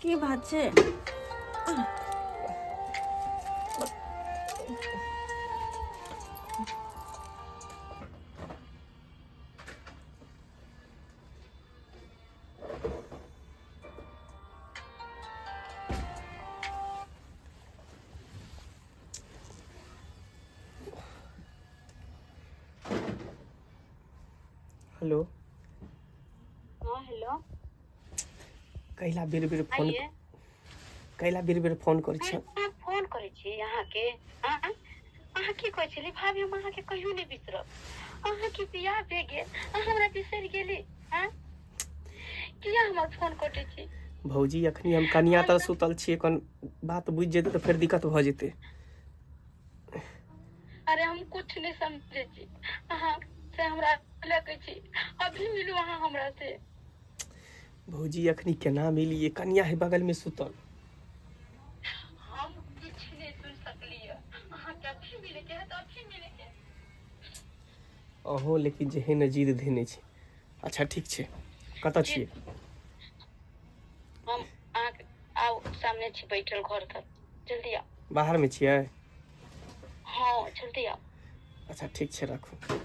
की बात छे? हेलो। हाँ हेलो। कैला बेर बेर फोन आइए। कैला बेर बेर फोन करै छी। अहाँ फोन करै छी अहाँ के अहाँ की कहै छली भाभी हम अहाँ के कहियो नहीं बिसरब। अहाँ के बियाह भे गेल अहाँ हमरा बिसर गेली। हां किया हमरा फोन करै छी? भौजी अखनी हम कनिया तर सुतल छियै, कन बात बुझ जेतै तो फिर दिक्कत भ जेतै। अरे हम कुछ नहीं समझे छी। अहाँ से हमरा लगे छी अभी मिलू अहाँ हमरा से। भौजी अखनी केना मिलिए, कनिया है बगल में सुतल। हम कुछ नहीं सुन सकलिए। अहाँ के अभी मिले के है तो अभी मिले के। अहो लेकिन जेहन जिद धेने छै। अच्छा ठीक छै, कतऽ छियै? हम अहाँ के आओ सामने छी बैठल घर तर, जल्दी आओ। बाहर में छियै? हाँ जल्दी आओ। अच्छा ठीक छै, राखू।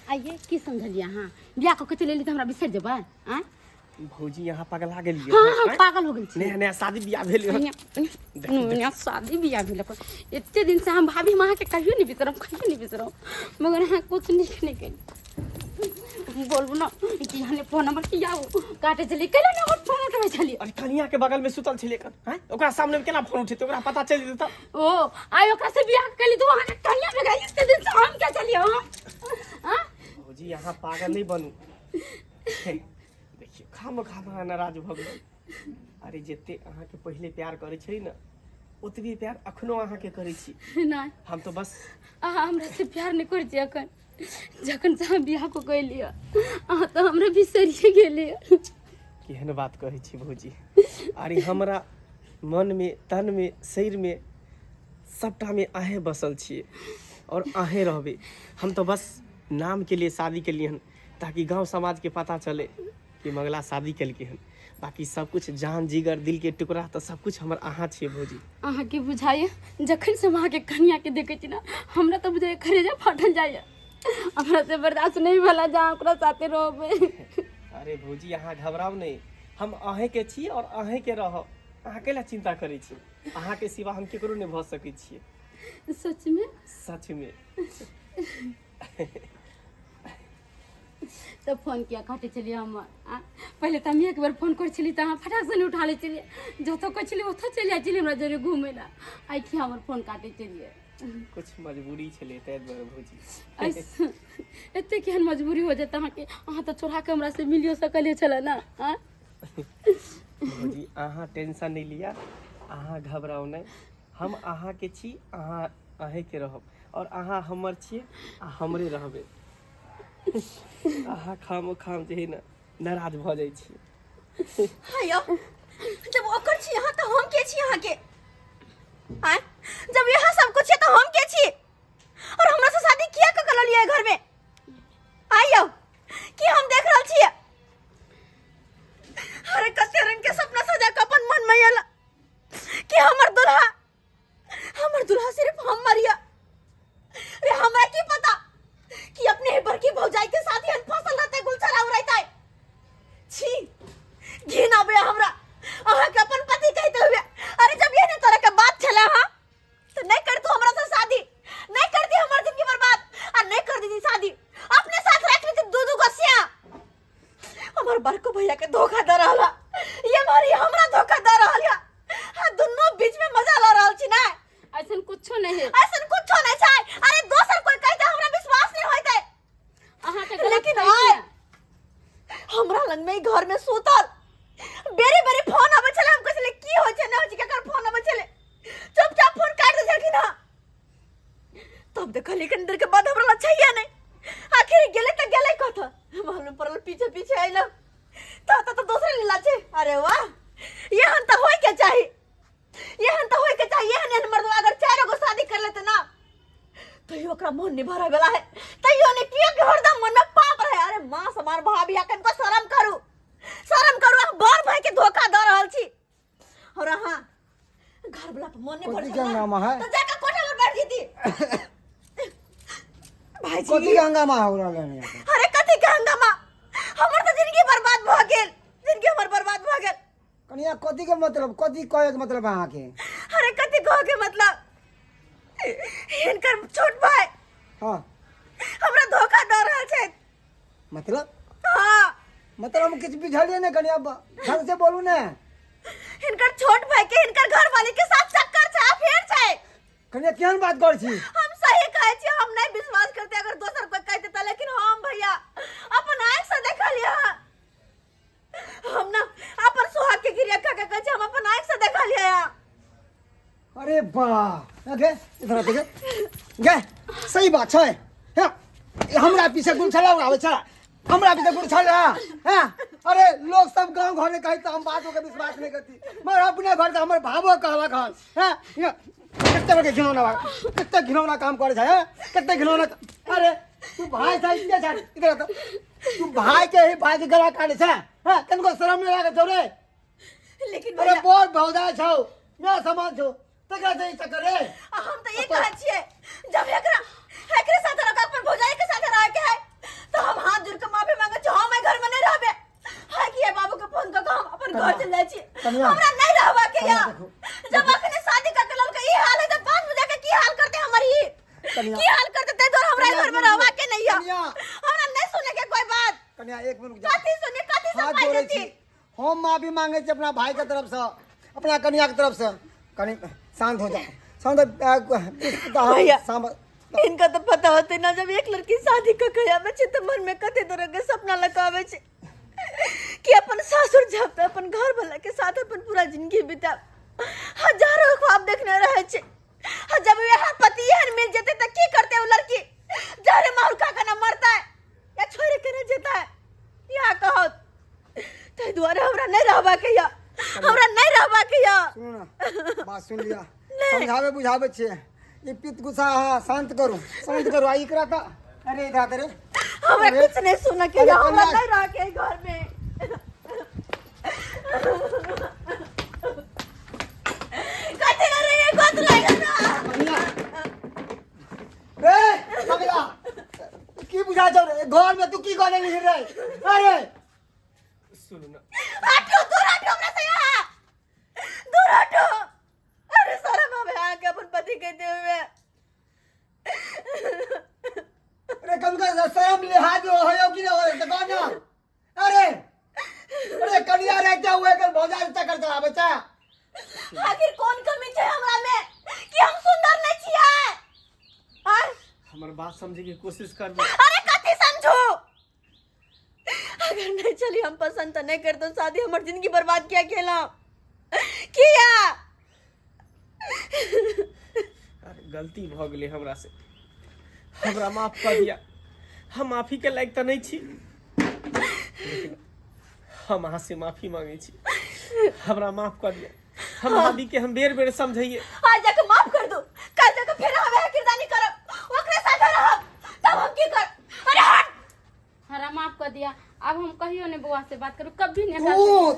आइए की समझलिए अहाँ? बियाह कऽ के चलि एली तऽ हमरा बिसरि जेबै? आँ भौजी यहाँ पगला गेलिए। हाँ हाँ पागल हो गेल छी। नया नया शादी बियाह भेल। नया शादी बियाह भेल अपन एते दिन से हम भाभी अहाँ के कहियो नहीं बिसरब, कहियो नहीं बिसरब, मगर अहाँ कुछ नहीं केली। बोलबो ना कि हने फोन नंबर किया काटे चली केला ना और फोन उठबै छली। अरे कनिया के बगल में सुतल छलिए कन, हैं? ओकरा सामने में केना फोन उठेतै? ओकरा पता चल जेतै त। ओ आइ ओकरा से बियाह केली तो अहाँ के कहिया में गई इतने दिन से हम क्या चलिए हम? हां भौजी यहाँ पागल नहीं बनू। देखिए खाम नाराज भ गेल। अरे जते अहाँ के पहले प्यार करे छली ना, ओतबे प्यार अखनो अहाँ के करे छी। नहीं हम तो बस अहाँ हमरा से प्यार नहीं करै छी अखन। जखन से हम बियाह को कैलिए अहाँ तो हमरा बिसरिए गेलिए। केहन बात कहै छी भौजी। अरे हमरा मन में, तन में, शरीर में सबटा में अहें बसल छिए और अहें रहबे। हम तो बस नाम के लिए शादी के लिए हन, ताकि गांव समाज के पता चले कि मंगला शादी केलके हन। बाकी सब कुछ जान जिगर दिल के टुकड़ा तो सब कुछ हमर अहाँ छिए भौजी। अहाँ के बुझाइए जखन से अहाँ के कन्या के देखे छी ना हमरा तो बुझाइए खरेजा फाटल जाइए। हमरा से बर्दाश्त नहीं भला जहाँ ओकरा साथे रहबे। अरे भौजी अहाँ घबराओ नहीं, हम अहें के छी और अहें के रहब। अहाँ केला चिंता करै छी? अहाँ के सिवा हम केकरो नहीं भ सकै छिए। सच में? सच में। तो फोन किया काटे चलिए हम पहले तो हम एक बार फोन कर छली तो अहाँ फटाक से नहीं उठा ले चलिए। जतो कह छली ओतो चल जाय छली हमरा जरे घूमे ला। आई कि हमर फोन काटे चलिए। कुछ मजबूरी छले तै द्वारे भौजी। ऐसे एते केहन मजबूरी हो जाता अहाँ के? अहाँ तो चोरा के हमरा से मिलियो सकले छला ना। हां भौजी अहाँ टेंशन नहीं लिया, अहाँ घबराओ नहीं। हम अहाँ के छी, अहाँ अहे के रहब और अहाँ हमर छिए आ हमरे रहबे। अहाँ खाम जे है ना नाराज भ जाय छी। हायो जब ओकर छी यहाँ तो हम के छी यहाँ के? आय जब यहाँ सब कुछ है तो हम के छी? और हमरा से शादी किया क कर लिया घर में? आइयो कि हम देख रहल छी? अरे कते रंग के सपना सजा के अपन मन में आला कि हमर दुल्हा सिर्फ हम मरिया। अरे हमरा की पता कि अपने ही बड़की भौजाई के साथ ही फसल रहते गुलछरा उड़ाता है। छी घिन आवे हमरा अहाँ के अपन पति कहते हुए। अरे जब ये ने तरह के बात चला हां बड़को भैया के धोखा दे रहला, ये मारी हमरा धोखा दे रहल या। हां दोनों बीच में मजा ला रहल छी ना। ऐसन कुछो नहीं है। ऐसन कुछो नहीं छै। अरे दोसर कोई कह दे हमरा विश्वास नहीं होइते। अहाँ के गलत लेकिन कहै आय छियै। हमरा लग में घर में सुतल बेरी बेरी फोन आबै छले, हम कहले की होय छै, न होय छै, केकर फोन आबै छले, चुपचाप फोन काट दे छलखिन। हां तब देखली कनी देर के बाद हमरा लग छैया नहीं। आखिर गेले त गेले कत, मालूम पड़ल पीछे पीछे आइल तो दूसरे लीला छे। अरे वाह, यहन त होय के चाही, यहन त होय के चाही। यहन मर्द अगर चारों को शादी कर लेते ना तो ओकरा मन नहीं भरा गेला है, तैयो ने किया कि हरदम मन में पाप रहे। अरे मां समार भाभी आकन को शर्म करू, शर्म करू। हम बड़ भाई के धोखा द रहल छी। और हां घर वाला पे मन नहीं भर क्या हंगामा है? तो जाकर कोठा में बैठ जीती। भाईजी कथी के हंगामा हो रहल है यहाँ पे? अरे कथी के हंगामा, हमर तो जिंदगी बर्बाद भ गेल, जिंदगी हमर बर्बाद भ गेल। कनिया कथी के मतलब, कथी कहे के मतलब अहाँ के? अरे कथी कह के मतलब, इनकर छोट भाई हां हमरा धोखा द रहल छै। मतलब हां मतलब हम किछ बुझलिए ने, कनिया ढंग से बोलू ने। इनकर छोट भाई के इनकर घर वाली के साथ चक्कर छै, अफेयर छै। कनिया केहन बात कर छी? हम सही कहै छी, हम नहीं विश्वास करते अगर दोसर कोई कहते त, लेकिन हम भैया अपन आंख से देखलिए। हम ना अपन सुहाग के गिरिया का कहै छी, हम अपन आंख से देखलिए। अरे वाह, गे इधर देखे गे, सही बात छै। हां हमरा पीछे गुण छला आवे छ, हमरा पीछे गुण छला। हां अरे लोग सब गांव घर में कहै त हम बातों के विश्वास नहीं करती, मगर अपने घर से हमर भावो कहला खान। हां कितने बड़े घिनौना बा, कितने घिनौना काम करे छै। कितने घिनौना। अरे तू भाई था इतने छा, इधर तो तू भाई के ही भाई के गला काटे छै। हां तनको शर्म नहीं लागे छौ रे? लेकिन अरे भैया बहुत भौजा छौ, ना समझ छौ तकरा से चक्कर रे। हम तो ये कहै छियै, जब एकरा एकरे साथ रह अपन भौजाई के साथ रह के है तो हम हाथ जोड़ के माफी मांगे छी। हम घर में नहीं रहबे, हाय कि बाबू के फोन क के हम अपन घर चल जाय छी। कन्या, हमरा नहीं रहबा के या। देखो, जब अखने शादी करके ललके ई हाल है तो बाद में जाके की हाल करते हमारी, कन्या, की हाल करते ते दोर हमरा घर में रहबा के नहीं या। कन्या, हमरा नहीं सुने के कोई बात। कन्या एक मिनट रुक जा। कथी सुने, कथी हाथ सब जोड़े देती। छी, हम माफी मांगे छी अपना भाई के तरफ से, अपना कन्या के तरफ से। कनी शांत हो जा, शांत भैया, इनका तो पता होते ना, जब एक लड़की शादी का कयावे छे तो मन में कते तरह के सपना लगावे छे कि अपन सासुर जब तो अपन घर वाला के साथ अपन पूरा जिंदगी बिता, हजारों ख्वाब देखने रहे छे। जब यहाँ पति यहाँ मिल जाते तो की करते वो लड़की, जारे मारू का ना मरता है या छोड़े के न जेता है। यहाँ कहो ते द्वारा हमरा नहीं रहबा के या, हमरा नहीं रहबा के या। सुनो ना, बात सुन लिया, समझावे बुझावे छे, ये पित गुस्सा शांत करू, शांत करू। आई करा था, अरे इधर तेरे हमरा कुछ नहीं सुना के, अरे हमरा कन्या, नहीं रह के घर में। कथी कर रही है, गोद लागल ना। रे मगला की बुझा जाओ रे, घर में तू की करे नहीं रे? अरे सुनो ना, हटो, दूर हटो हमरा से, यहाँ दूर हटो। अरे शर्म आवे आके अपन पति कहते हुए। अरे कम का शर्म लिहाज हो कि ना हो तो कौन ना? अरे अरे कन्या रहते हुए कल भौजा चक्कर चला बच्चा। आखिर कौन कमी है हमरा में कि हम सुंदर नहीं छियै? हां हमार बात समझे की कोशिश कर। अरे कथी समझो, अगर नहीं चली हम पसंद तो नहीं करते शादी, हमारी जिंदगी बर्बाद किया खेला किया। अरे गलती भ गेले हमरा से, हमरा माफ कर दिया। हम माफी के लायक तो नहीं छी, लेकिन हम अहाँ से माफी मांगे छी, हमरा माफ कर दिया। हम भाभी के हम बेर बेर समझाइए, आज जाके माफ कर दो, कल जाके फिर हमें किरदानी करब, ओकरे साथ रहब, तब हम की कर। अरे हट, हरा माफ कर दिया। अब हम कहियो ने बुआ से बात करूं, कभी नहीं।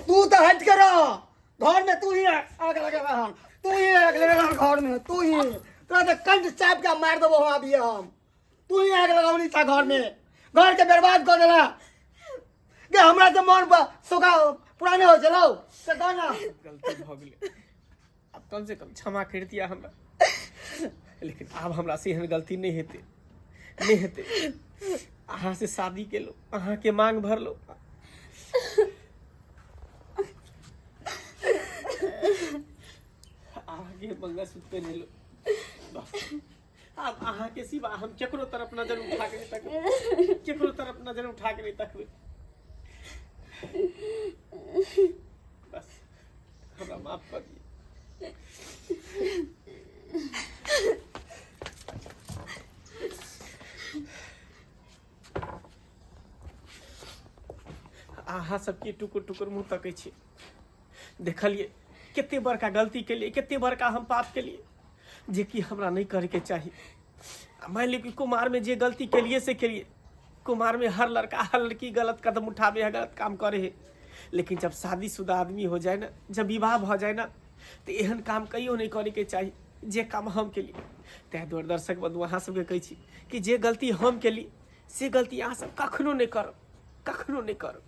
तू तो हट करो, घर में तू ही आग लगे रहा, तू ही आग लगे रहा घर में, तू ही तो कंठ चाप के मार देबो हम अभी। हम तू ही आग लगावनी था घर में, घर के बर्बाद कर देला के हमरा से मन सुखा पुराने हो चलो से गाना। गलती भ गेले, अब कम से कम क्षमा कर दिया हमरा। लेकिन अब हमरा से एहन गलती नहीं हेते, नहीं हेते। अहाँ से शादी के लो, अहाँ के मांग भर लो, के मंगलसूत्र पहने लो बस। अब अहाँ के सिवा हम केकरो तरफ नजर उठा के नहीं तकबै, केकरो तरफ नजर उठा के नहीं तकबै। बस हमरा माफ कर दिए। अहाँ सबके टुकुर टुकुर मुँह तकै छी, देखलिए कते बड़का गलती के लिए, कते बड़का हम पाप के लिए जे कि हमरा नहीं करे के चाहिए। मान ली कि कुमार में जे गलती के लिए से के लिए, कुमार में हर लड़का हर लड़की गलत कदम उठावे है, गलत काम करे है। लेकिन जब शादीशुदा आदमी हो जाए ना, जब विवाह हो जाए ना, तो एहन काम कहियो नहीं करे के चाहिए जे काम हम के लिए। तै दुआरे दर्शक बंधु अहाँ सबके कहै छी कि जे गलती हम के लिए से गलती अहाँ सब कखनो नहीं करब, कखनो नहीं करब।